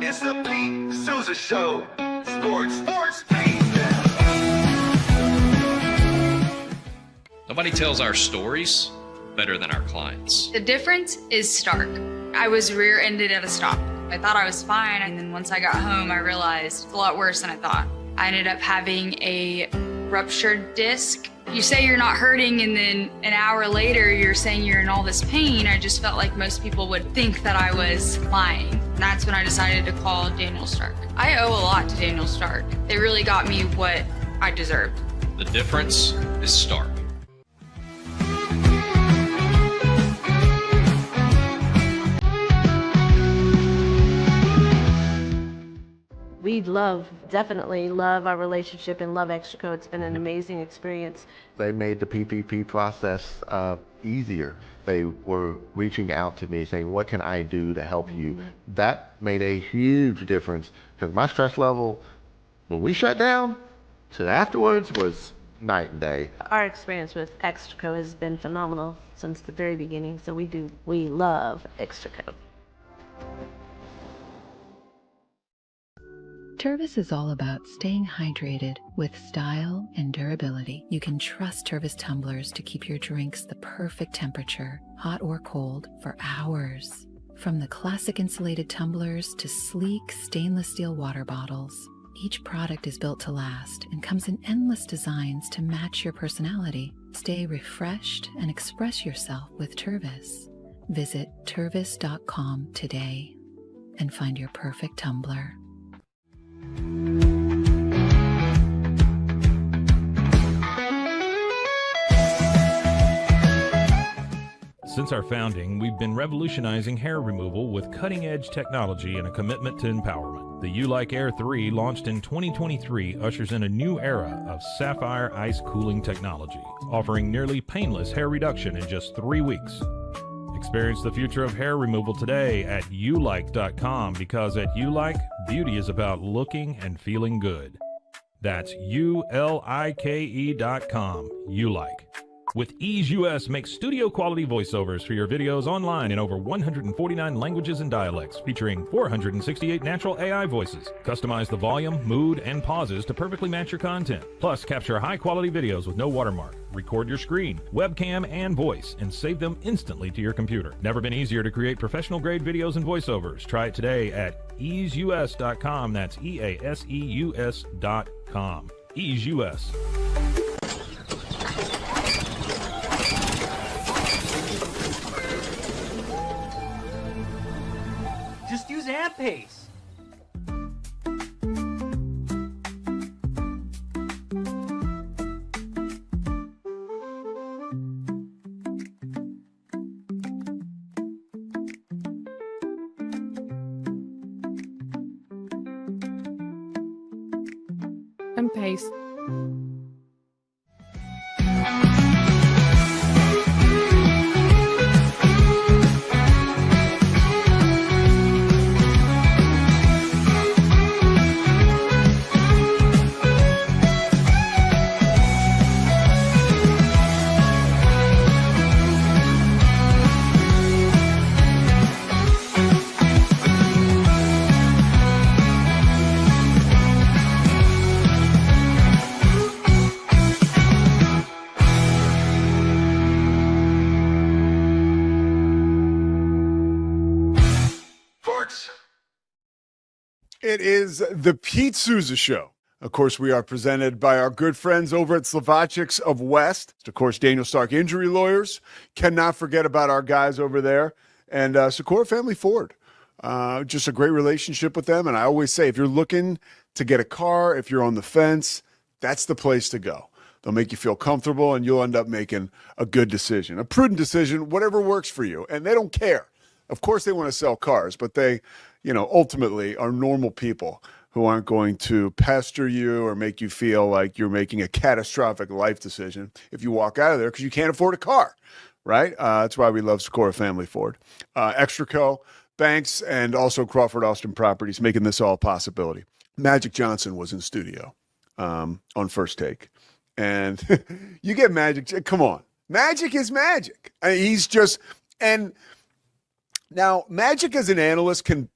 It's the Pete Sousa Show. Sports, Pete. Nobody tells our stories better than our clients. The difference is stark. I was rear-ended at a stop. I thought I was fine, and then once I got home, I realized it's a lot worse than I thought. I ended up having a ruptured disc. You say you're not hurting, and then an hour later, you're saying you're in all this pain. I just felt like most people would think that I was lying. And that's when I decided to call Daniel Stark. I owe a lot to Daniel Stark. They really got me what I deserved. The difference is stark. We definitely love our relationship and love Extraco. It's been an amazing experience. They made the PPP process easier. They were reaching out to me saying, what can I do to help you? That made a huge difference because my stress level, when we shut down, to afterwards was night and day. Our experience with Extraco has been phenomenal since the very beginning, so we love Extraco. Tervis is all about staying hydrated with style and durability. You can trust Tervis tumblers to keep your drinks the perfect temperature, hot or cold, for hours. From the classic insulated tumblers to sleek stainless steel water bottles, each product is built to last and comes in endless designs to match your personality. Stay refreshed and express yourself with Tervis. Visit tervis.com today and find your perfect tumbler. Since our founding, we've been revolutionizing hair removal with cutting-edge technology and a commitment to empowerment. The U-Like Air 3, launched in 2023, ushers in a new era of sapphire ice cooling technology, offering nearly painless hair reduction in just 3 weeks. Experience the future of hair removal today at ulike.com, because at U-Like, beauty is about looking and feeling good. That's ulike.com. U-Like. With Ease US, make studio quality voiceovers for your videos online in over 149 languages and dialects, featuring 468 natural AI voices. Customize the volume, mood, and pauses to perfectly match your content. Plus, capture high quality videos with no watermark. Record your screen, webcam, and voice, and save them instantly to your computer. Never been easier to create professional grade videos and voiceovers. Try it today at easeus.com. That's EASEUS.com. Ease US. Just use AMP-Pace. AMP-Pace. It is the Pete Sousa Show. Of course, we are presented by our good friends over at Slovacics of West. Of course, Daniel Stark Injury Lawyers. Cannot forget about our guys over there. And Socorro Family Ford. Just a great relationship with them. And I always say, if you're looking to get a car, if you're on the fence, that's the place to go. They'll make you feel comfortable, and you'll end up making a good decision, a prudent decision, whatever works for you. And they don't care. Of course, they want to sell cars, but they, ultimately are normal people who aren't going to pester you or make you feel like you're making a catastrophic life decision if you walk out of there because you can't afford a car, right? That's why we love Socorro Family Ford. Extraco, banks, and also Crawford Austin Properties making this all a possibility. Magic Johnson was in studio on First Take. And you get Magic. Come on. Magic is Magic. He's just – and – now, Magic as an analyst can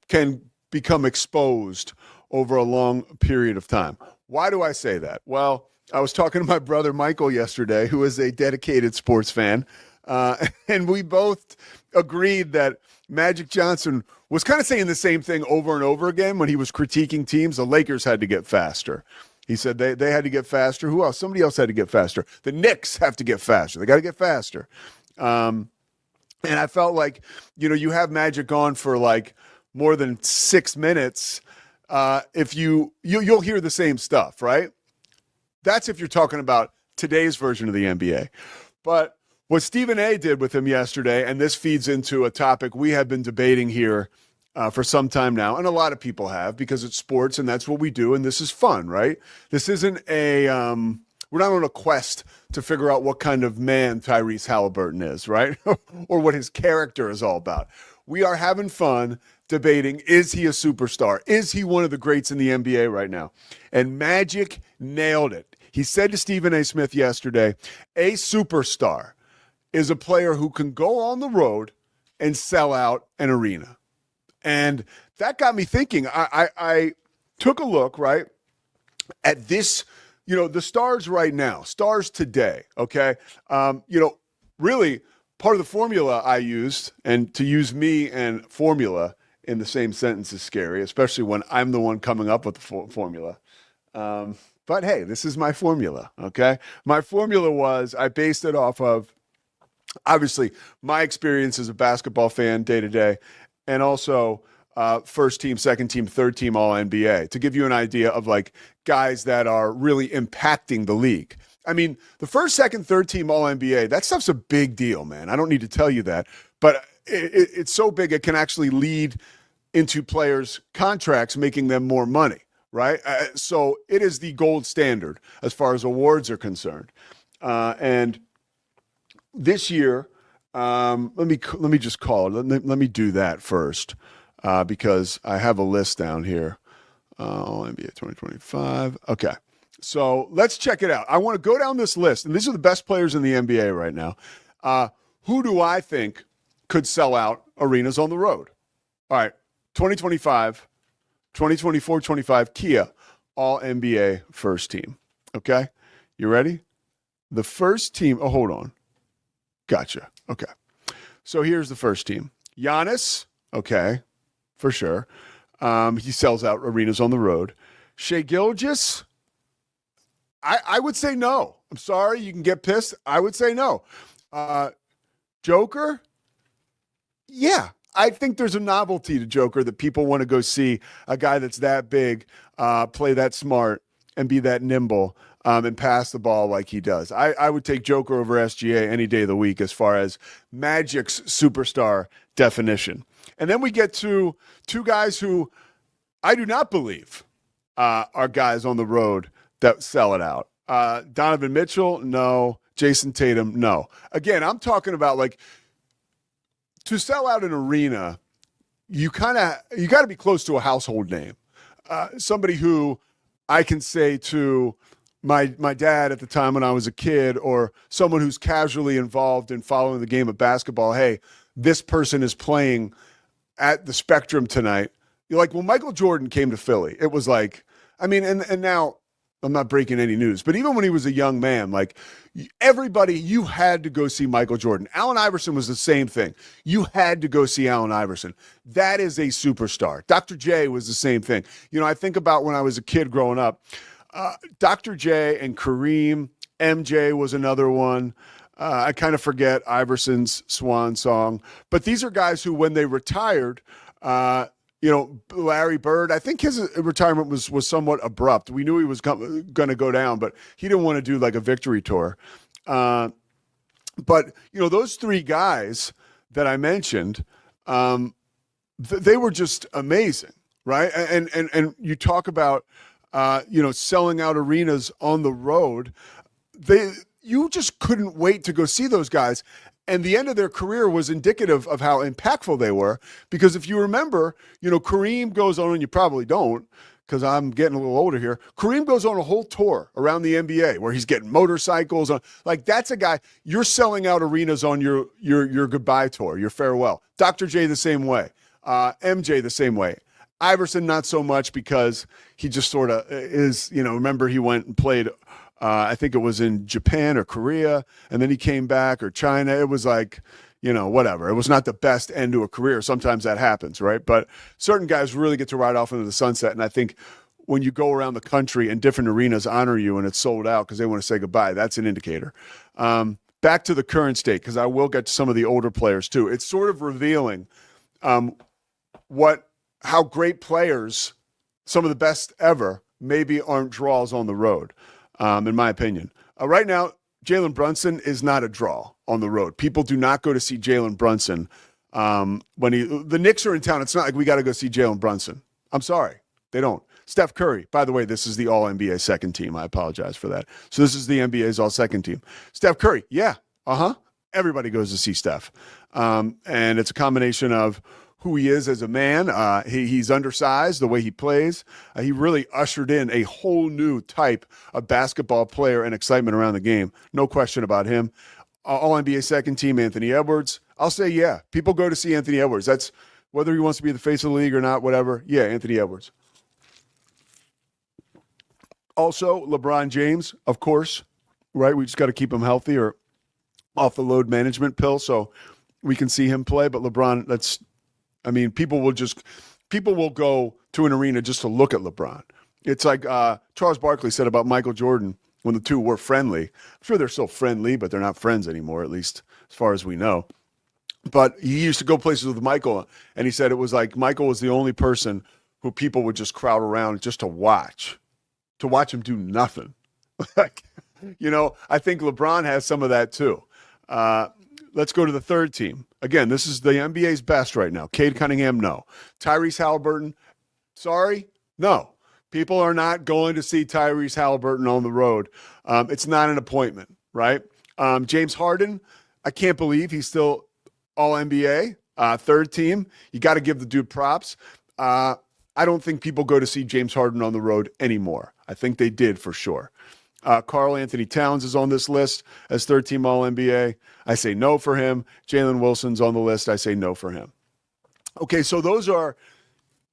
become exposed over a long period of time. Why do I say that? Well, I was talking to my brother Michael yesterday, who is a dedicated sports fan, and we both agreed that Magic Johnson was kind of saying the same thing over and over again when he was critiquing teams. The Lakers had to get faster. He said they had to get faster. Who else? Somebody else had to get faster. The Knicks have to get faster. They got to get faster. And I felt like, you have Magic on for like more than 6 minutes. If you'll hear the same stuff, right? That's if you're talking about today's version of the NBA. But what Stephen A. did with him yesterday, and this feeds into a topic we have been debating here for some time now, and a lot of people have, because it's sports and that's what we do, and this is fun, right? This isn't we're not on a quest to figure out what kind of man Tyrese Halliburton is, right? Or what his character is all about. We are having fun debating, is he a superstar? Is he one of the greats in the NBA right now? And Magic nailed it. He said to Stephen A. Smith yesterday, a superstar is a player who can go on the road and sell out an arena. And that got me thinking. I took a look, right, at this, the stars right now, stars today, okay? Really part of the formula I used, and to use me and formula in the same sentence is scary, especially when I'm the one coming up with the formula. But hey, this is my formula, okay? My formula was, I based it off of, obviously, my experience as a basketball fan day to day, and also first team, second team, third team All-NBA, to give you an idea of like guys that are really impacting the league. I mean, the first, second, third team All-NBA, that stuff's a big deal, man. I don't need to tell you that, but it's so big it can actually lead into players' contracts, making them more money, right? So it is the gold standard as far as awards are concerned. And this year, let me just call it. Let me do that first, because I have a list down here. All NBA 2025. Okay, so let's check it out. I want to go down this list, and these are the best players in the NBA right now. Who do I think could sell out arenas on the road? All right, 2025, 2024-25 Kia All NBA first team. Okay, you ready? The first team. Oh, hold on. Gotcha. Okay. So here's the first team. Giannis, okay, for sure. He sells out arenas on the road. Shai Gilgeous, I would say no. I'm sorry, you can get pissed. I would say no. Joker, yeah. I think there's a novelty to Joker that people want to go see a guy that's that big, play that smart, and be that nimble. And pass the ball like he does. I would take Joker over SGA any day of the week as far as Magic's superstar definition. And then we get to two guys who I do not believe are guys on the road that sell it out. Donovan Mitchell, no. Jason Tatum, no. Again, I'm talking about like to sell out an arena, you got to be close to a household name. Somebody who I can say to my dad at the time when I was a kid, or someone who's casually involved in following the game of basketball, hey, this person is playing at the Spectrum tonight. You're like, well, Michael Jordan came to Philly. It was like, I mean, and now I'm not breaking any news, but even when he was a young man, like everybody, you had to go see Michael Jordan. Allen Iverson was the same thing. You had to go see Allen Iverson. That is a superstar. Dr. J was the same thing. I think about when I was a kid growing up, Dr. J and Kareem, MJ was another one. I kind of forget Iverson's swan song, but these are guys who, when they retired, Larry Bird, I think his retirement was somewhat abrupt. We knew he was going to go down, but he didn't want to do like a victory tour. But those three guys that I mentioned, they were just amazing, right? And you talk about selling out arenas on the road. You just couldn't wait to go see those guys. And the end of their career was indicative of how impactful they were. Because if you remember, Kareem goes on, and you probably don't, because I'm getting a little older here. Kareem goes on a whole tour around the NBA where he's getting motorcycles on. Like, that's a guy, you're selling out arenas on your goodbye tour, your farewell. Dr. J the same way. MJ the same way. Iverson, not so much because he just sort of is, remember he went and played, I think it was in Japan or Korea, and then he came back, or China. It was like, whatever. It was not the best end to a career. Sometimes that happens, right? But certain guys really get to ride off into the sunset, and I think when you go around the country and different arenas honor you and it's sold out because they want to say goodbye, that's an indicator. Back to the current state, because I will get to some of the older players too. It's sort of revealing how great players, some of the best ever, maybe aren't draws on the road, in my opinion. Right now, Jalen Brunson is not a draw on the road. People do not go to see Jalen Brunson when the Knicks are in town. It's not like we got to go see Jalen Brunson. I'm sorry, they don't. Steph Curry, by the way, this is the All-NBA second team. I apologize for that. So this is the NBA's All-Second team. Steph Curry, yeah, everybody goes to see Steph. And it's a combination of who he is as a man. He's undersized, the way he plays. He really ushered in a whole new type of basketball player and excitement around the game. No question about him. All-NBA second team, Anthony Edwards. I'll say, yeah, people go to see Anthony Edwards. That's whether he wants to be the face of the league or not, whatever. Yeah, Anthony Edwards. Also, LeBron James, of course, right? We just got to keep him healthy or off the load management pill so we can see him play. But LeBron, people will go to an arena just to look at LeBron. It's like Charles Barkley said about Michael Jordan when the two were friendly. I'm sure they're still friendly, but they're not friends anymore, at least as far as we know. But he used to go places with Michael, and he said it was like Michael was the only person who people would just crowd around just to watch him do nothing. I think LeBron has some of that too. Let's go to the third team. Again, this is the NBA's best right now. Cade Cunningham, no. Tyrese Halliburton, sorry, no. People are not going to see Tyrese Halliburton on the road. It's not an appointment, right? James Harden, I can't believe he's still All-NBA, third team. You got to give the dude props. I don't think people go to see James Harden on the road anymore. I think they did for sure. Karl Anthony Towns is on this list as third-team All-NBA. I say no for him. Jalen Wilson's on the list. I say no for him. Okay, so those are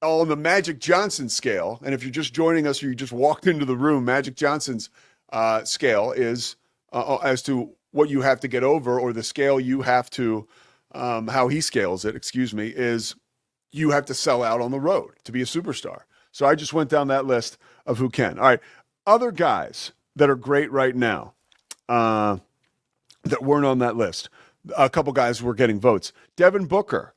all on the Magic Johnson scale. And if you're just joining us or you just walked into the room, Magic Johnson's scale is as to what you have to get over, or the scale you have to, how he scales it, is you have to sell out on the road to be a superstar. So I just went down that list of who can. All right, other guys that are great right now that weren't on that list. A couple guys were getting votes. Devin Booker.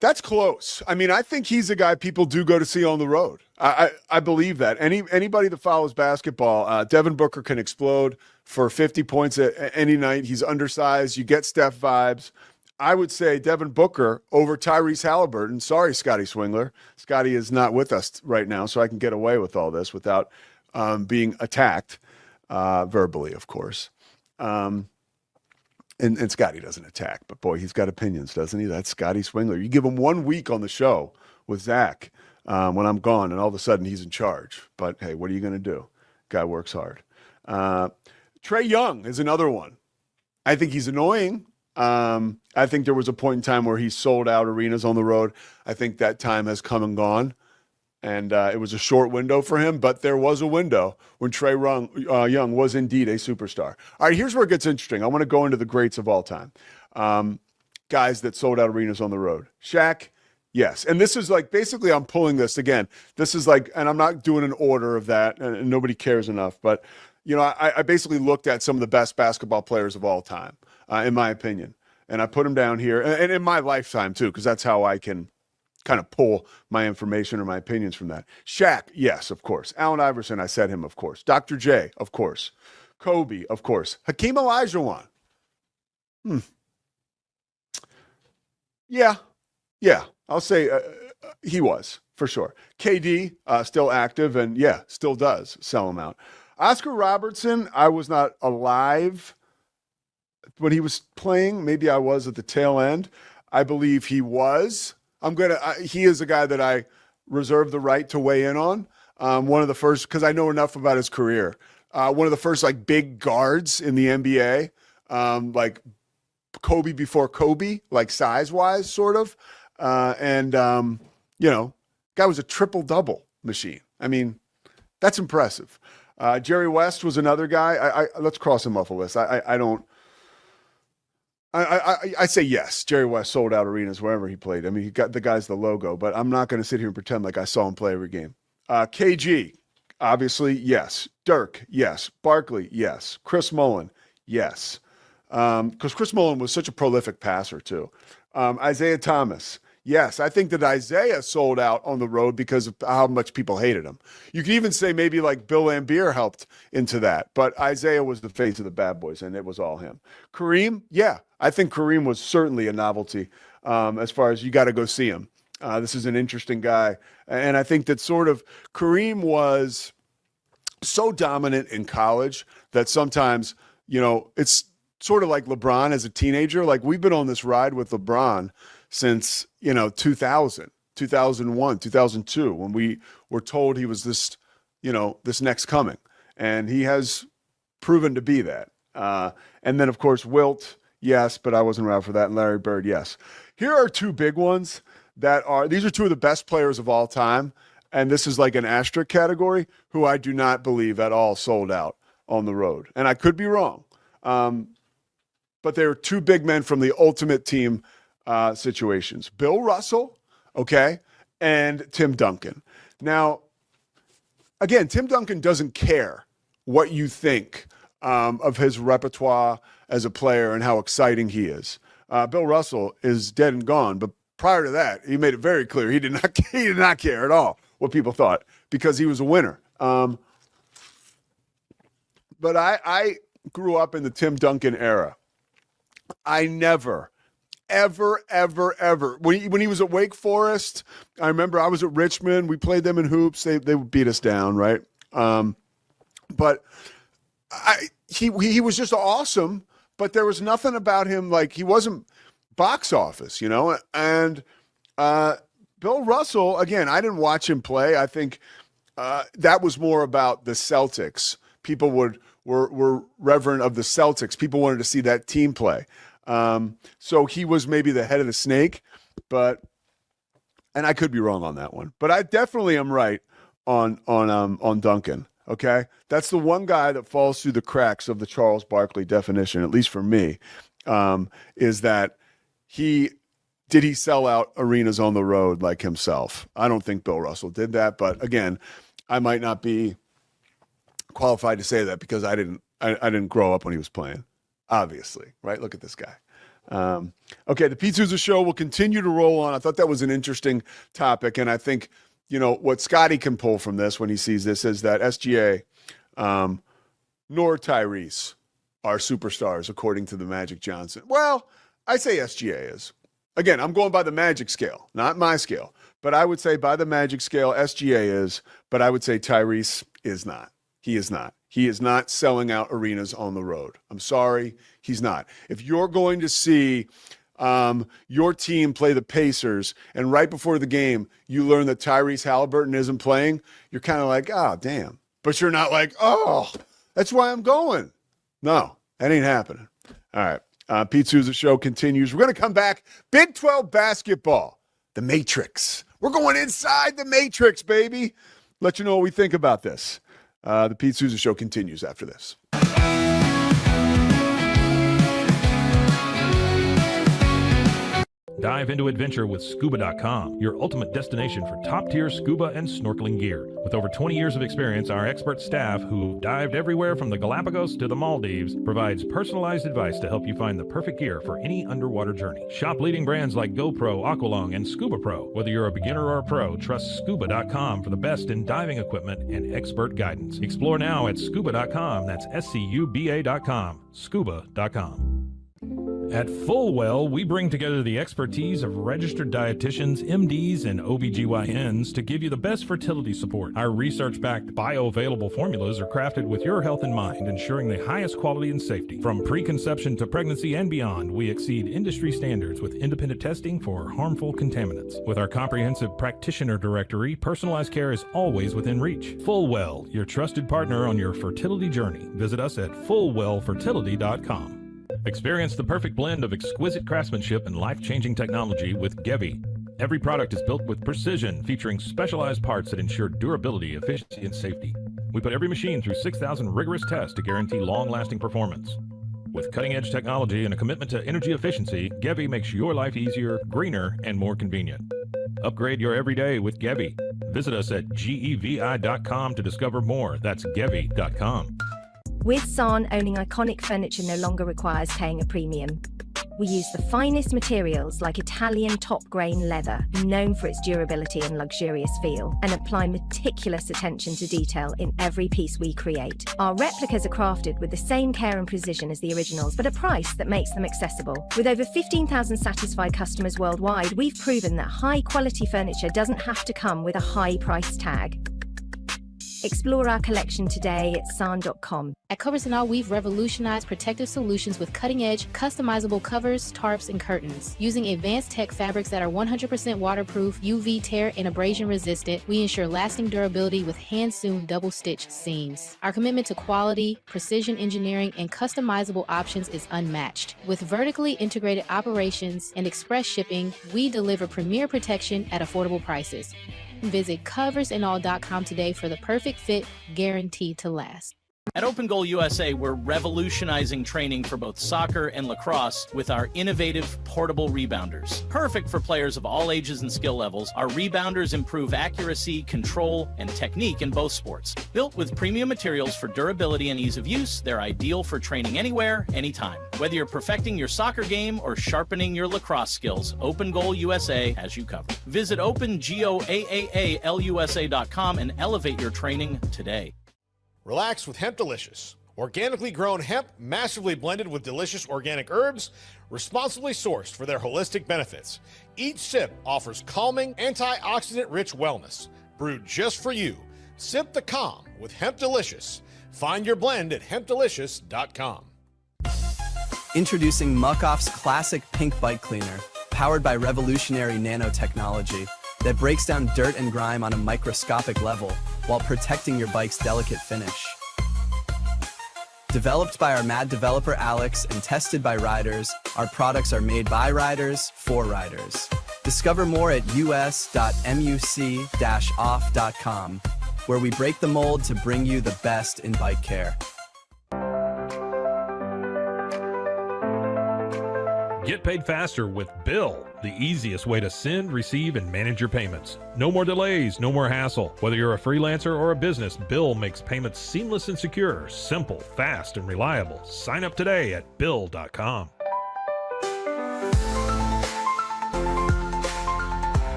That's close. I think he's a guy people do go to see on the road. I believe that. Anybody that follows basketball, Devin Booker can explode for 50 points at any night. He's undersized. You get Steph vibes. I would say Devin Booker over Tyrese Halliburton. Sorry, Scotty Swingler. Scotty is not with us right now, so I can get away with all this without being attacked verbally, of course. And Scotty doesn't attack, but boy, he's got opinions, doesn't he? That's Scotty Swingler. You give him 1 week on the show with Zach when I'm gone, and all of a sudden he's in charge. But hey, what are you going to do? Guy works hard. Trae Young is another one. I think he's annoying. I think there was a point in time where he sold out arenas on the road. I think that time has come and gone. And it was a short window for him, but there was a window when Trae Young was indeed a superstar. All right, here's where it gets interesting. I want to go into the greats of all time. Guys that sold out arenas on the road. Shaq, yes. And this is like, basically I'm pulling this again. This is like, and I'm not doing an order of that, and nobody cares enough. But, I basically looked at some of the best basketball players of all time, in my opinion. And I put them down here, and in my lifetime too, because that's how I can kind of pull my information or my opinions from that. Shaq, yes, of course. Allen Iverson, I said him, of course. Dr. J, of course. Kobe, of course. Hakeem Olajuwon. Yeah, I'll say he was, for sure. KD, still active, and yeah, still does sell him out. Oscar Robertson, I was not alive when he was playing. Maybe I was at the tail end. I believe he was. He is a guy that I reserve the right to weigh in on. One of the first, because I know enough about his career. One of the first big guards in the NBA, like Kobe before Kobe, like size-wise, sort of. Guy was a triple-double machine. I mean, that's impressive. Jerry West was another guy. Let's cross him off a list. I say yes. Jerry West sold out arenas wherever he played. I mean, he got the guy's the logo, but I'm not going to sit here and pretend like I saw him play every game. KG, obviously, yes. Dirk, yes. Barkley, yes. Chris Mullin, yes. Because Chris Mullin was such a prolific passer too. Isaiah Thomas, yes. I think that Isaiah sold out on the road because of how much people hated him. You can even say maybe like Bill Laimbeer helped into that, but Isaiah was the face of the Bad Boys, and it was all him. Kareem, yeah. I think Kareem was certainly a novelty as far as you got to go see him. This is an interesting guy. And I think that sort of Kareem was so dominant in college that sometimes, it's sort of like LeBron as a teenager. Like we've been on this ride with LeBron since, 2000, 2001, 2002, when we were told he was this, this next coming. And he has proven to be that. And then, of course, Wilt, yes, but I wasn't around for that. And Larry Bird, yes. Here are two big ones these are two of the best players of all time. And this is like an asterisk category, who I do not believe at all sold out on the road. And I could be wrong. But they're two big men from the ultimate team situations. Bill Russell, okay, and Tim Duncan. Now, again, Tim Duncan doesn't care what you think of his repertoire as a player and how exciting he is. Bill Russell is dead and gone, but prior to that, he made it very clear he did not care at all what people thought because he was a winner. But I grew up in the Tim Duncan era. I never, ever, when he was at Wake Forest, I remember I was at Richmond. We played them in hoops. They would beat us down, right? But he was just awesome, but there was nothing about him, like he wasn't box office, and Bill Russell, again, I didn't watch him play. I think that was more about the Celtics. People were reverent of the Celtics. People wanted to see that team play. So he was maybe the head of the snake, and I could be wrong on that one, but I definitely am right on Duncan. Okay. That's the one guy that falls through the cracks of the Charles Barkley definition, at least for me, is that did he sell out arenas on the road like himself? I don't think Bill Russell did that, but again, I might not be qualified to say that because I didn't grow up when he was playing, obviously, right? Look at this guy. Okay, the Pete Sousa Show will continue to roll on. I thought that was an interesting topic, and I think, what Scotty can pull from this when he sees this is that SGA nor Tyrese are superstars, according to the Magic Johnson. Well, I say SGA is. Again, I'm going by the Magic scale, not my scale. But I would say by the Magic scale, SGA is. But I would say Tyrese is not. He is not. He is not selling out arenas on the road. I'm sorry, he's not. If you're going to see your team play the Pacers and right before the game, you learn that Tyrese Halliburton isn't playing, you're kind of like, oh, damn. But you're not like, oh, that's why I'm going. No, that ain't happening. All right. Pete Sousa Show continues. We're going to come back. Big 12 basketball, the Matrix. We're going inside the Matrix, baby. Let you know what we think about this. The Pete Sousa Show continues after this. Dive into adventure with Scuba.com, your ultimate destination for top-tier scuba and snorkeling gear. With over 20 years of experience, our expert staff, who dived everywhere from the Galapagos to the Maldives, provides personalized advice to help you find the perfect gear for any underwater journey. Shop leading brands like GoPro, Aqualung, and Scuba Pro. Whether you're a beginner or a pro, trust Scuba.com for the best in diving equipment and expert guidance. Explore now at Scuba.com. That's SCUBA.com. Scuba.com. At Fullwell, we bring together the expertise of registered dietitians, MDs, and OBGYNs to give you the best fertility support. Our research-backed bioavailable formulas are crafted with your health in mind, ensuring the highest quality and safety. From preconception to pregnancy and beyond, we exceed industry standards with independent testing for harmful contaminants. With our comprehensive practitioner directory, personalized care is always within reach. Fullwell, your trusted partner on your fertility journey. Visit us at fullwellfertility.com. Experience the perfect blend of exquisite craftsmanship and life-changing technology with Gevi. Every product is built with precision, featuring specialized parts that ensure durability, efficiency, and safety. We put every machine through 6,000 rigorous tests to guarantee long-lasting performance. With cutting-edge technology and a commitment to energy efficiency, Gevi makes your life easier, greener, and more convenient. Upgrade your everyday with Gevi. Visit us at gevi.com to discover more. That's gevi.com. With San, owning iconic furniture no longer requires paying a premium. We use the finest materials like Italian top-grain leather, known for its durability and luxurious feel, and apply meticulous attention to detail in every piece we create. Our replicas are crafted with the same care and precision as the originals, but a price that makes them accessible. With over 15,000 satisfied customers worldwide, we've proven that high-quality furniture doesn't have to come with a high price tag. Explore our collection today at san.com. At Covers & All, we've revolutionized protective solutions with cutting-edge, customizable covers, tarps, and curtains. Using advanced tech fabrics that are 100% waterproof, UV tear, and abrasion resistant, we ensure lasting durability with hand-sewn double-stitch seams. Our commitment to quality, precision engineering, and customizable options is unmatched. With vertically integrated operations and express shipping, we deliver premier protection at affordable prices. Visit coversandall.com today for the perfect fit, guaranteed to last. At Open Goal USA, we're revolutionizing training for both soccer and lacrosse with our innovative portable rebounders. Perfect for players of all ages and skill levels, our rebounders improve accuracy, control, and technique in both sports. Built with premium materials for durability and ease of use, they're ideal for training anywhere, anytime. Whether you're perfecting your soccer game or sharpening your lacrosse skills, Open Goal USA has you covered. Visit OpenGoAAALUSA.com and elevate your training today. Relax with Hemp Delicious. Organically grown hemp, massively blended with delicious organic herbs, responsibly sourced for their holistic benefits. Each sip offers calming, antioxidant-rich wellness. Brewed just for you. Sip the calm with Hemp Delicious. Find your blend at hempdelicious.com. Introducing Muck-Off's classic pink bike cleaner, powered by revolutionary nanotechnology that breaks down dirt and grime on a microscopic level while protecting your bike's delicate finish. Developed by our mad developer Alex and tested by riders, our products are made by riders for riders. Discover more at us.muc-off.com, where we break the mold to bring you the best in bike care. Get paid faster with Bill, the easiest way to send, receive, and manage your payments. No more delays, no more hassle. Whether you're a freelancer or a business, Bill makes payments seamless and secure, simple, fast, and reliable. Sign up today at Bill.com.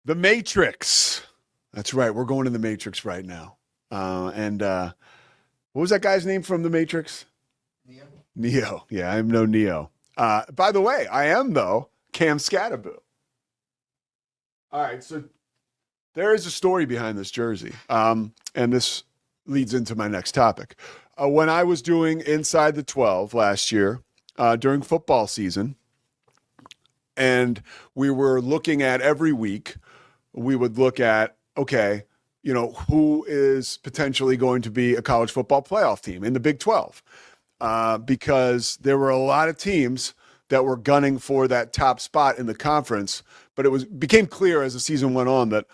The Matrix. That's right. We're going to the Matrix right now. What was that guy's name from the Matrix? Neo. Yeah, I'm no Neo. By the way, I am, though, Cam Scattaboo. All right, so there is a story behind this jersey. And this leads into my next topic. When I was doing Inside the 12 last year during football season, and we were looking at every week, we would look at, okay, you know, who is potentially going to be a college football playoff team in the Big 12? Because there were a lot of teams that were gunning for that top spot in the conference, but it became clear as the season went on that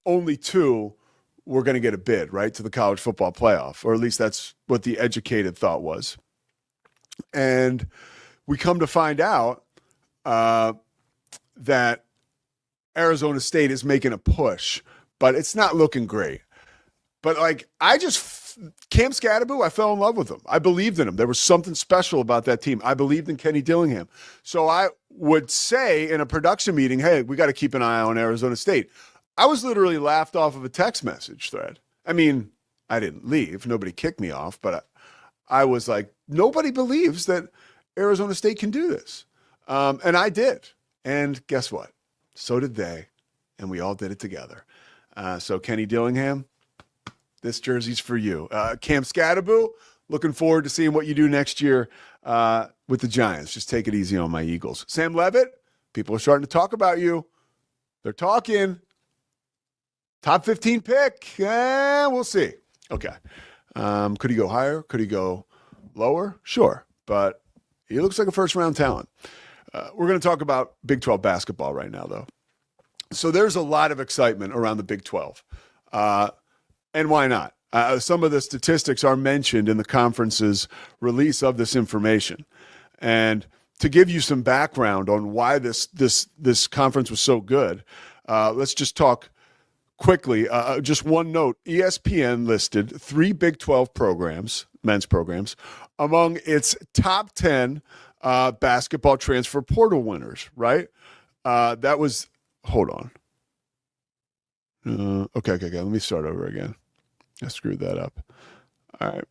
only two were going to get a bid, right, to the college football playoff, or at least that's what the educated thought was. And we come to find out that Arizona State is making a push, but it's not looking great. But Cam Scattaboo, I fell in love with him. I believed in him. There was something special about that team. I believed in Kenny Dillingham. So I would say in a production meeting, hey, we got to keep an eye on Arizona State. I was literally laughed off of a text message thread. I mean, I didn't leave. Nobody kicked me off, but I was like, nobody believes that Arizona State can do this. And I did. And guess what? So did they. And we all did it together. So Kenny Dillingham, this jersey's for you. Cam Scattaboo, looking forward to seeing what you do next year with the Giants. Just take it easy on my Eagles. Sam Levitt, people are starting to talk about you. They're talking. Top 15 pick. We'll see. Okay. Could he go higher? Could he go lower? Sure. But he looks like a first-round talent. We're going to talk about Big 12 basketball right now, though. So there's a lot of excitement around the Big 12. And why not? Some of the statistics are mentioned in the conference's release of this information. And to give you some background on why this conference was so good, let's just talk quickly. Just one note, ESPN listed 3 Big 12 programs, men's programs, among its top 10 basketball transfer portal winners, right? That was, hold on. Okay. Let me start over again. I screwed that up. All right.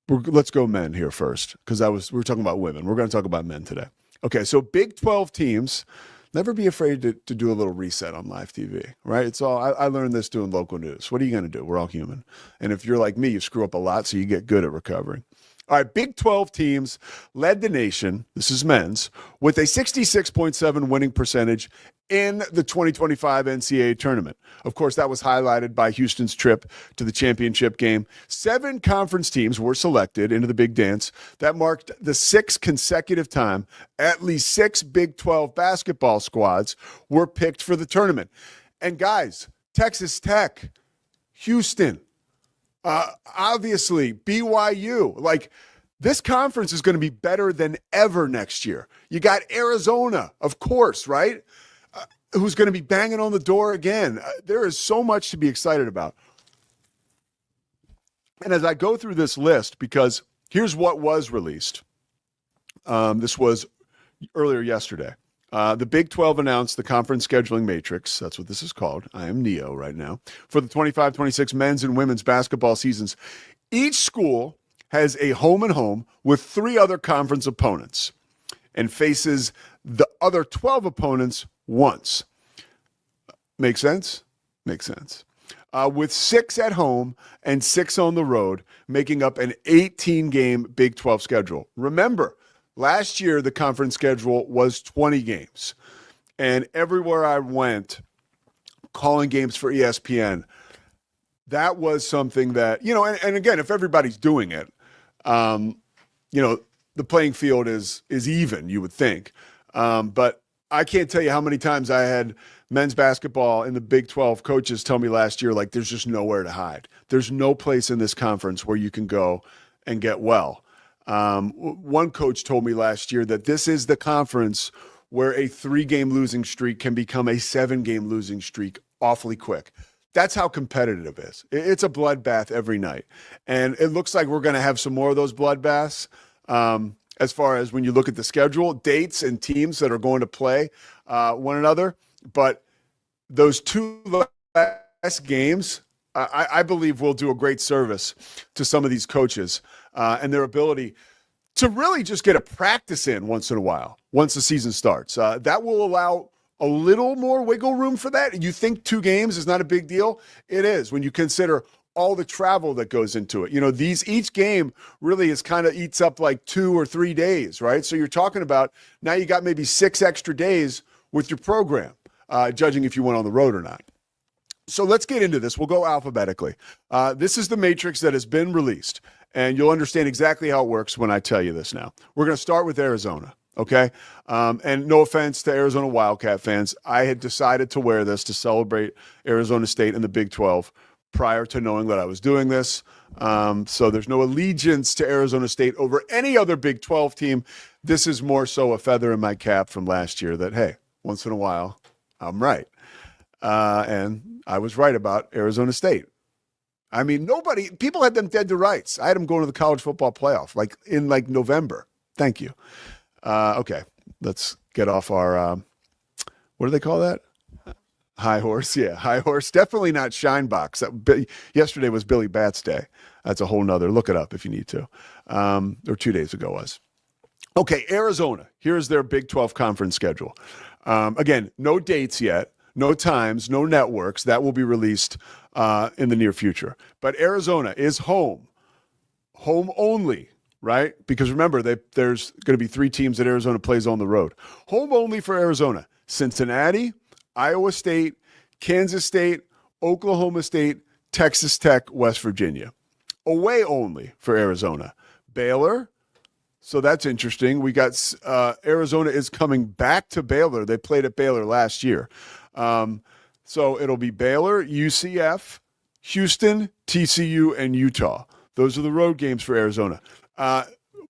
Let's go men here first, because we were talking about women. We're going to talk about men today. Okay, so Big 12 teams, never be afraid to do a little reset on live TV, right? It's all, I learned this doing local news. What are you going to do? We're all human. And if you're like me, you screw up a lot, so you get good at recovering. All right, Big 12 teams led the nation, this is men's, with a 66.7 winning percentage in the 2025 NCAA tournament. Of course, that was highlighted by Houston's trip to the championship game. 7 conference teams were selected into the Big Dance. That marked the 6th consecutive time at least 6 Big 12 basketball squads were picked for the tournament. And guys, Texas Tech, Houston, obviously, BYU. Like, this conference is going to be better than ever next year. You got Arizona, of course, right? Who's going to be banging on the door again. There is so much to be excited about. And as I go through this list, because here's what was released. This was earlier yesterday. The Big 12 announced the conference scheduling matrix. That's what this is called. I am Neo right now. For the 25-26 men's and women's basketball seasons, each school has a home and home with 3 other conference opponents and faces the other 12 opponents once. Make sense? Makes sense. With 6 at home and 6 on the road, making up an 18-game Big 12 schedule. Remember, last year, the conference schedule was 20 games. And everywhere I went, calling games for ESPN, that was something that, and again, if everybody's doing it, the playing field is even, you would think. But I can't tell you how many times I had men's basketball in the Big 12 coaches tell me last year, like, there's just nowhere to hide. There's no place in this conference where you can go and get well. One coach told me last year that this is the conference where a 3-game losing streak can become a 7-game losing streak awfully quick. That's how competitive it is. It's a bloodbath every night. And it looks like we're going to have some more of those bloodbaths as far as when you look at the schedule, dates and teams that are going to play one another. But those 2 last games, I believe, will do a great service to some of these coaches and their ability to really just get a practice in once in a while, once the season starts. That will allow a little more wiggle room for that. You think 2 games is not a big deal? It is when you consider all the travel that goes into it. Each game really is kind of eats up like 2 or 3 days, right? So you're talking about now you got maybe 6 extra days with your program, judging if you went on the road or not. So let's get into this. We'll go alphabetically. This is the matrix that has been released, and you'll understand exactly how it works when I tell you this now. We're going to start with Arizona. Okay. And no offense to Arizona Wildcat fans. I had decided to wear this to celebrate Arizona State in the Big 12 prior to knowing that I was doing this. So there's no allegiance to Arizona State over any other Big 12 team. This is more so a feather in my cap from last year that, hey, once in a while, I'm right. And I was right about Arizona State. I mean, people had them dead to rights. I had them going to the college football playoff, in November. Thank you. Okay, let's get off our, what do they call that? High horse. Yeah, high horse. Definitely not shine box. Yesterday was Billy Bat's day. That's a whole nother. Look it up if you need to. Or 2 days ago was. Okay, Arizona. Here's their Big 12 conference schedule. Again, no dates yet, no times, no networks. That will be released in the near future. But Arizona is home only. Right? Because remember, there's going to be 3 teams that Arizona plays on the road. Home only for Arizona: Cincinnati, Iowa State, Kansas State, Oklahoma State, Texas Tech, West Virginia. away only for Arizona. Baylor. So that's interesting. We got Arizona is coming back to Baylor. They played at Baylor last year. So it'll be Baylor, UCF, Houston, TCU, and Utah. Those are the road games for Arizona.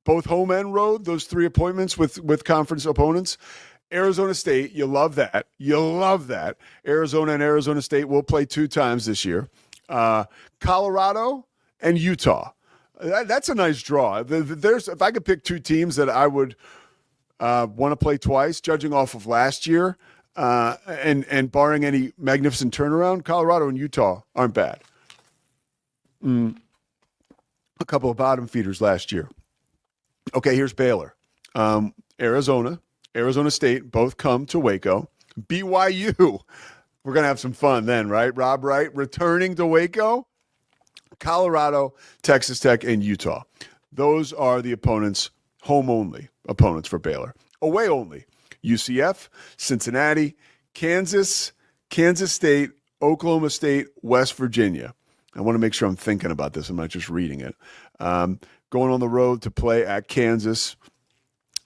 Both home and road, those 3 appointments with conference opponents. Arizona State, you love that. You love that. Arizona and Arizona State will play 2 times this year. Colorado and Utah. That's a nice draw. If I could pick 2 teams that I would want to play twice, judging off of last year, and barring any magnificent turnaround, Colorado and Utah aren't bad. A couple of bottom feeders last year. Okay, here's Baylor. Arizona State, both come to Waco. BYU, we're going to have some fun then, right? Rob Wright returning to Waco. Colorado, Texas Tech, and Utah. Those are the opponents, home-only opponents for Baylor. Away only, UCF, Cincinnati, Kansas State, Oklahoma State, West Virginia. I want to make sure I'm thinking about this. I'm not just reading it. Going on the road to play at Kansas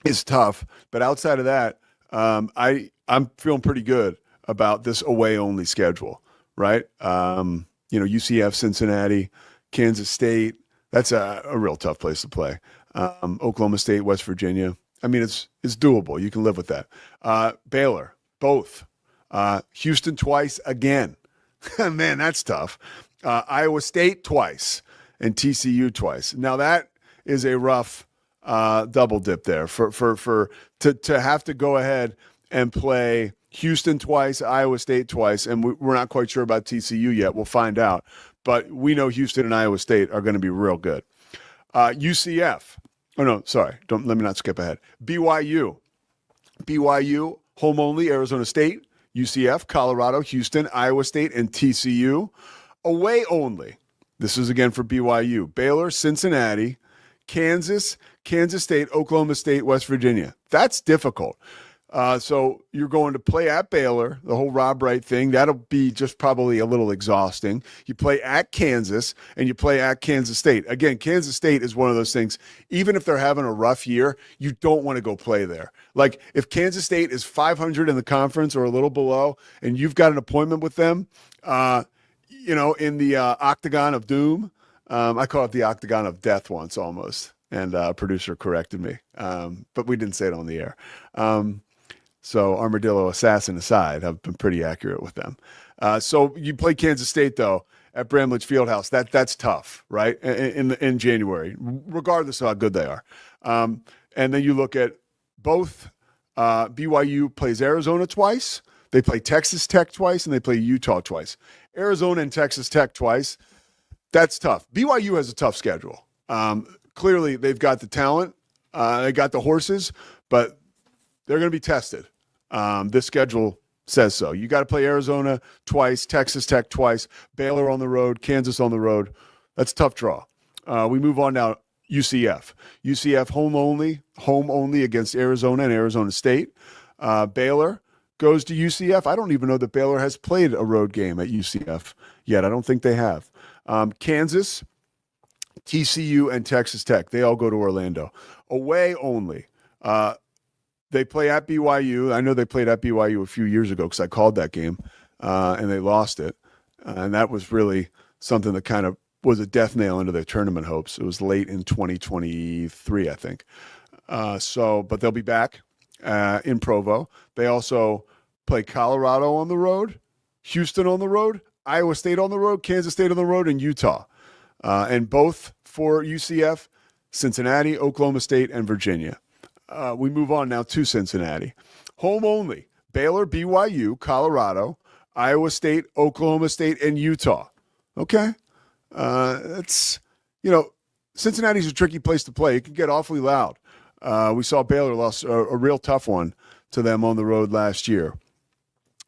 is tough. But outside of that, I'm feeling pretty good about this away-only schedule, right? UCF, Cincinnati, Kansas State. That's a real tough place to play. Oklahoma State, West Virginia. I mean, it's doable. You can live with that. Baylor, both. Houston twice again. Man, that's tough. Iowa State twice and TCU twice. Now that is a rough double dip there to have to go ahead and play Houston twice, Iowa State twice, and we're not quite sure about TCU yet. We'll find out. But we know Houston and Iowa State are going to be real good. UCF. Oh, no, sorry. Let me not skip ahead. BYU, home only, Arizona State, UCF, Colorado, Houston, Iowa State, and TCU. Away only. This is again for BYU. Baylor, Cincinnati, Kansas State, Oklahoma State, West Virginia. That's difficult. So you're going to play at Baylor, the whole Rob Wright thing. That'll be just probably a little exhausting. You play at Kansas and you play at Kansas State. Again, Kansas State is one of those things, even if they're having a rough year, you don't want to go play there. Like if Kansas State is 500 in the conference or a little below and you've got an appointment with them, in the Octagon of Doom, I call it the Octagon of Death once almost, and a producer corrected me, but we didn't say it on the air. So Armadillo Assassin aside, I've been pretty accurate with them. So you play Kansas State, though, at Bramlage Fieldhouse. That's tough, right, in January, regardless of how good they are. And then you look at both. BYU plays Arizona twice. They play Texas Tech twice, and they play Utah twice. Arizona and Texas Tech twice. That's tough. BYU has a tough schedule. Clearly, they've got the talent. They got the horses, but they're going to be tested. This schedule says so. You got to play Arizona twice, Texas Tech twice, Baylor on the road, Kansas on the road. That's a tough draw. We move on now. UCF. UCF home only against Arizona and Arizona State. Baylor goes to UCF. I don't even know that Baylor has played a road game at UCF yet. I don't think they have. Kansas, TCU, and Texas Tech. They all go to Orlando. Away only. They play at BYU. I know they played at BYU a few years ago because I called that game, and they lost it. And that was really something that kind of was a death nail into their tournament hopes. It was late in 2023, I think. But they'll be back in Provo. They also play Colorado on the road, Houston on the road, Iowa State on the road, Kansas State on the road, and Utah. And both for UCF, Cincinnati, Oklahoma State, and Virginia. We move on now to Cincinnati. Home only. Baylor, BYU, Colorado, Iowa State, Oklahoma State, and Utah. Okay. Cincinnati's a tricky place to play. It can get awfully loud. We saw Baylor lost a real tough one to them on the road last year.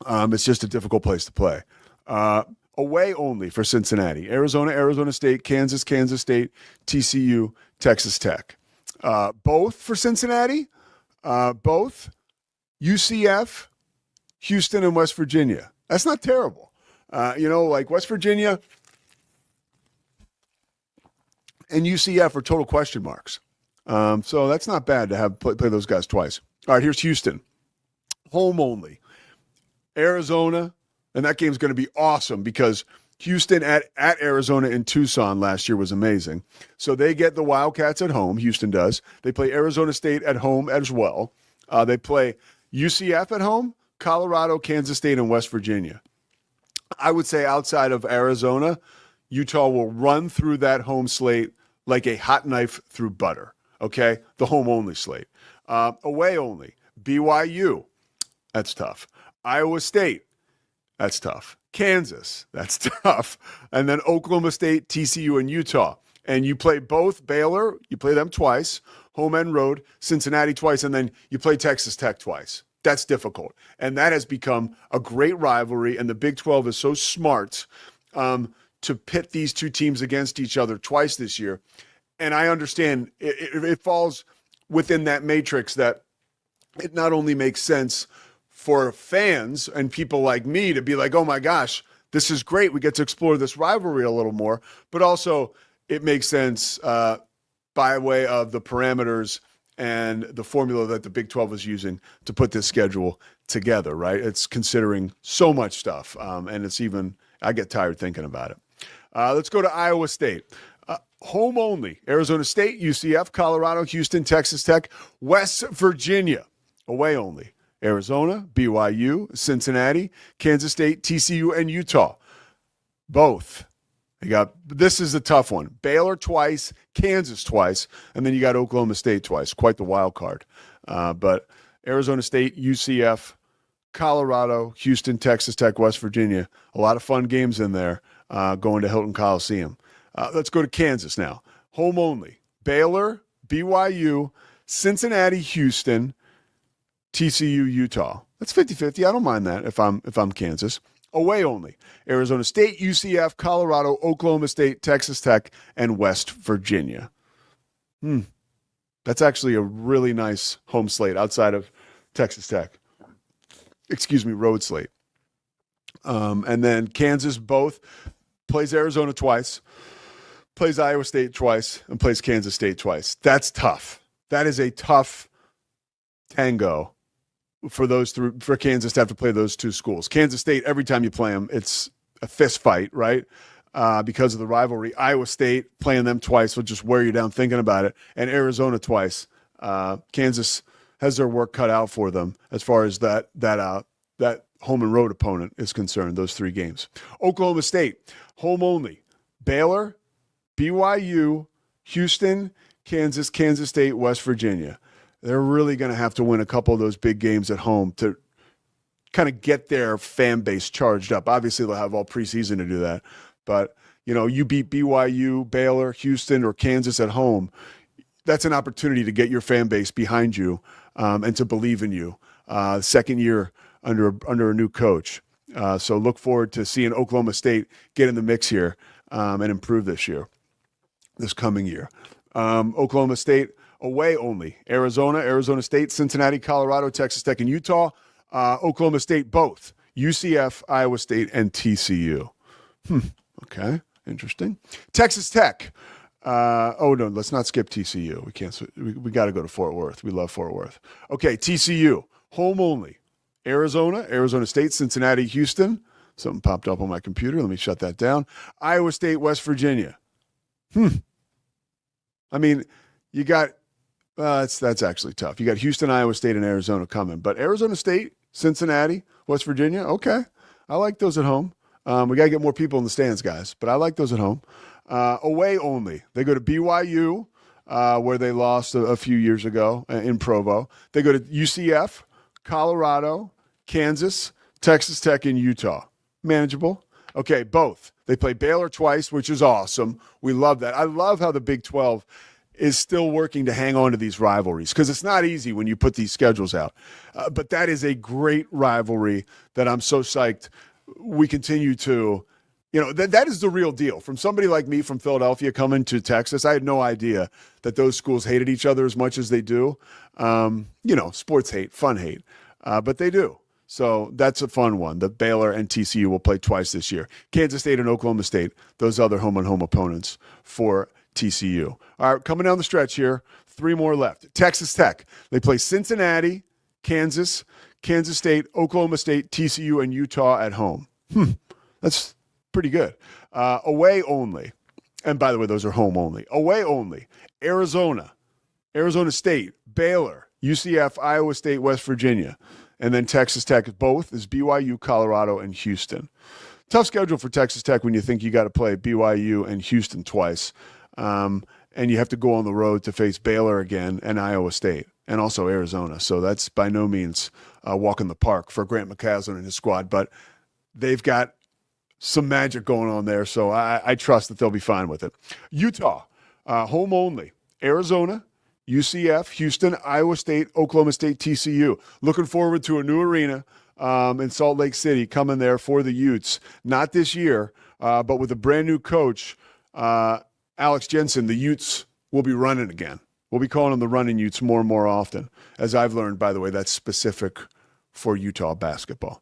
It's just a difficult place to play. Away only for Cincinnati. Arizona State, Kansas State, TCU, Texas Tech. Both for Cincinnati, both UCF, Houston, and West Virginia. That's not terrible. Like West Virginia, and UCF are total question marks. So that's not bad to have play those guys twice. All right, here's Houston. Home only. Arizona, and that game's going to be awesome because Houston at Arizona in Tucson last year was amazing. So they get the Wildcats at home. Houston does. They play Arizona State at home as well. They play UCF at home, Colorado, Kansas State, and West Virginia. I would say outside of Arizona, Utah will run through that home slate like a hot knife through butter, okay? The home-only slate. Away only, BYU, that's tough. Iowa State, that's tough. Kansas, that's tough. And then Oklahoma State, TCU, and Utah. And you play both Baylor, you play them twice, home and road, Cincinnati twice, and then you play Texas Tech twice. That's difficult. And that has become a great rivalry, and the Big 12 is so smart to pit these two teams against each other twice this year. And I understand it falls within that matrix that it not only makes sense for fans and people like me to be like, oh my gosh, this is great. We get to explore this rivalry a little more, but also it makes sense by way of the parameters and the formula that the Big 12 is using to put this schedule together, right? It's considering so much stuff, and it's even, I get tired thinking about it. Let's go to Iowa State. Home only, Arizona State, UCF, Colorado, Houston, Texas Tech, West Virginia. Away only, Arizona, BYU, Cincinnati, Kansas State, TCU, and Utah. Both. This is a tough one. Baylor twice, Kansas twice, and then you got Oklahoma State twice. Quite the wild card. But Arizona State, UCF, Colorado, Houston, Texas Tech, West Virginia. A lot of fun games in there going to Hilton Coliseum. Let's go to Kansas now. Home only. Baylor, BYU, Cincinnati, Houston, TCU, Utah. That's 50-50. I don't mind that if I'm Kansas. Away only. Arizona State, UCF, Colorado, Oklahoma State, Texas Tech, and West Virginia. That's actually a really nice home slate outside of Texas Tech. Road slate. And then Kansas both plays Arizona twice, plays Iowa State twice, and plays Kansas State twice. That's tough. That is a tough tango for Kansas to have to play those two schools. Kansas State, every time you play them, it's a fist fight, right? Because of the rivalry. Iowa State, playing them twice will just wear you down thinking about it. And Arizona twice. Kansas has their work cut out for them as far as that home and road opponent is concerned, those three games. Oklahoma State, home only. Baylor, BYU, Houston, Kansas, Kansas State, West Virginia. They're really going to have to win a couple of those big games at home to kind of get their fan base charged up. Obviously, they'll have all preseason to do that. But, you beat BYU, Baylor, Houston, or Kansas at home. That's an opportunity to get your fan base behind you and to believe in you. Second year under a new coach. So look forward to seeing Oklahoma State get in the mix here and improve this coming year. Oklahoma State, away only. Arizona State, Cincinnati, Colorado, Texas Tech, and Utah. Oklahoma State, both. UCF, Iowa State, and TCU. Okay, interesting. Texas Tech. No, let's not skip TCU. We can't. We got to go to Fort Worth. We love Fort Worth. Okay, TCU, home only. Arizona State, Cincinnati, Houston. Something popped up on my computer. Let me shut that down. Iowa State, West Virginia. I mean, you got that's actually tough. You got Houston, Iowa State, and Arizona coming, but Arizona State, Cincinnati, West Virginia. Okay, I like those at home. We got to get more people in the stands, guys, but I like those at home. Away only. They go to BYU, where they lost a few years ago in Provo. They go to UCF, Colorado, Kansas, Texas Tech, and Utah. Manageable. Okay, both. They play Baylor twice, which is awesome. We love that. I love how the Big 12 is still working to hang on to these rivalries because it's not easy when you put these schedules out. But that is a great rivalry that I'm so psyched we continue to, that is the real deal. From somebody like me from Philadelphia coming to Texas, I had no idea that those schools hated each other as much as they do. Sports hate, fun hate, but they do. So that's a fun one. The Baylor and TCU will play twice this year. Kansas State and Oklahoma State, those other home-and-home opponents for TCU. All right, coming down the stretch here, 3 more left. Texas Tech. They play Cincinnati, Kansas, Kansas State, Oklahoma State, TCU, and Utah at home. That's pretty good. Away only. And by the way, those are home only. Away only. Arizona, Arizona State, Baylor, UCF, Iowa State, West Virginia. And then Texas Tech, both is BYU, Colorado, and Houston. Tough schedule for Texas Tech when you think you got to play BYU and Houston twice. And you have to go on the road to face Baylor again and Iowa State and also Arizona. So that's by no means a walk in the park for Grant McCaslin and his squad. But they've got some magic going on there, so I trust that they'll be fine with it. Utah, home only. Arizona, UCF, Houston, Iowa State, Oklahoma State, TCU. Looking forward to a new arena in Salt Lake City coming there for the Utes. Not this year, but with a brand new coach, Alex Jensen, the Utes will be running again. We'll be calling them the running Utes more and more often. As I've learned, by the way, that's specific for Utah basketball.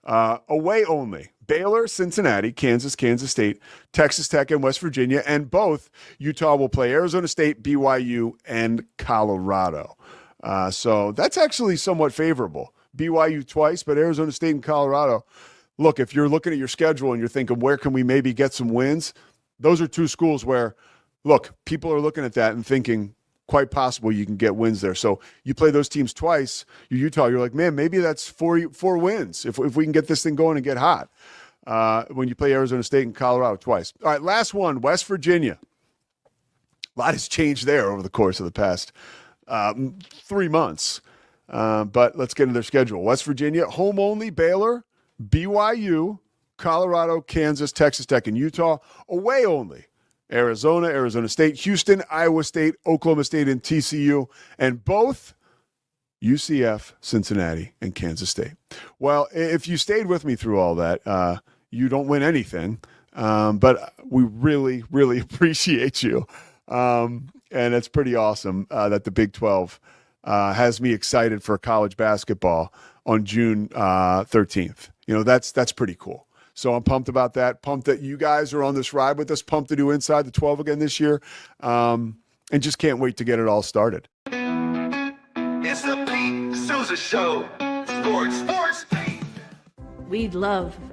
Away only. Baylor, Cincinnati, Kansas, Kansas State, Texas Tech, and West Virginia. And both Utah will play Arizona State, BYU, and Colorado. So that's actually somewhat favorable. BYU twice, but Arizona State and Colorado. Look, if you're looking at your schedule and you're thinking, where can we maybe get some wins? Those are 2 schools where, look, people are looking at that and thinking, quite possible you can get wins there. So you play those teams twice, Utah, you're like, man, maybe that's four wins if we can get this thing going and get hot. When you play Arizona State and Colorado twice. All right, last one, West Virginia. A lot has changed there over the course of the past 3 months. But let's get into their schedule. West Virginia, home only, Baylor, BYU, Colorado, Kansas, Texas Tech, and Utah. Away only, Arizona, Arizona State, Houston, Iowa State, Oklahoma State, and TCU, and both UCF, Cincinnati, and Kansas State. Well, if you stayed with me through all that, you don't win anything, but we really, really appreciate you. And it's pretty awesome that the Big 12 has me excited for college basketball on June 13th. You know, that's pretty cool. So I'm pumped about that, pumped that you guys are on this ride with us, pumped to do Inside the 12 again this year, and just can't wait to get it all started. It's the Pete Sousa Show. Sports. We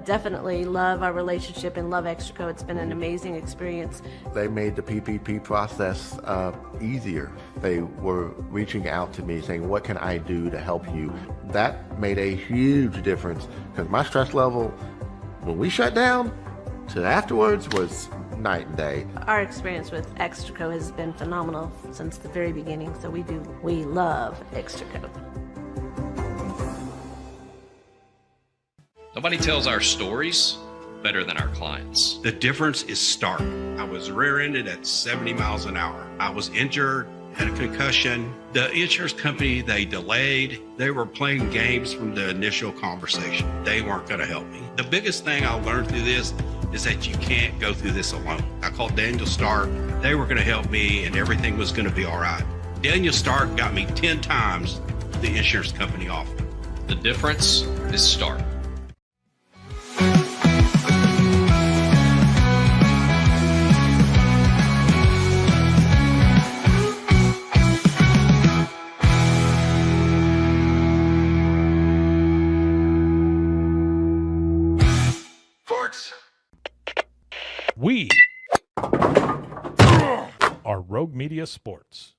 definitely love our relationship and love Extraco. It's been an amazing experience. They made the PPP process easier. They were reaching out to me saying, what can I do to help you? That made a huge difference because my stress level, when we shut down, to afterwards was night and day. Our experience with Extraco has been phenomenal since the very beginning, so we love Extraco. Nobody tells our stories better than our clients. The difference is stark. I was rear-ended at 70 miles an hour. I was injured, had a concussion. The insurance company, they delayed. They were playing games from the initial conversation. They weren't going to help me. The biggest thing I learned through this is that you can't go through this alone. I called Daniel Stark. They were going to help me and everything was going to be all right. Daniel Stark got me 10 times the insurance company offered. The difference is stark. We are Rogue Media Sports.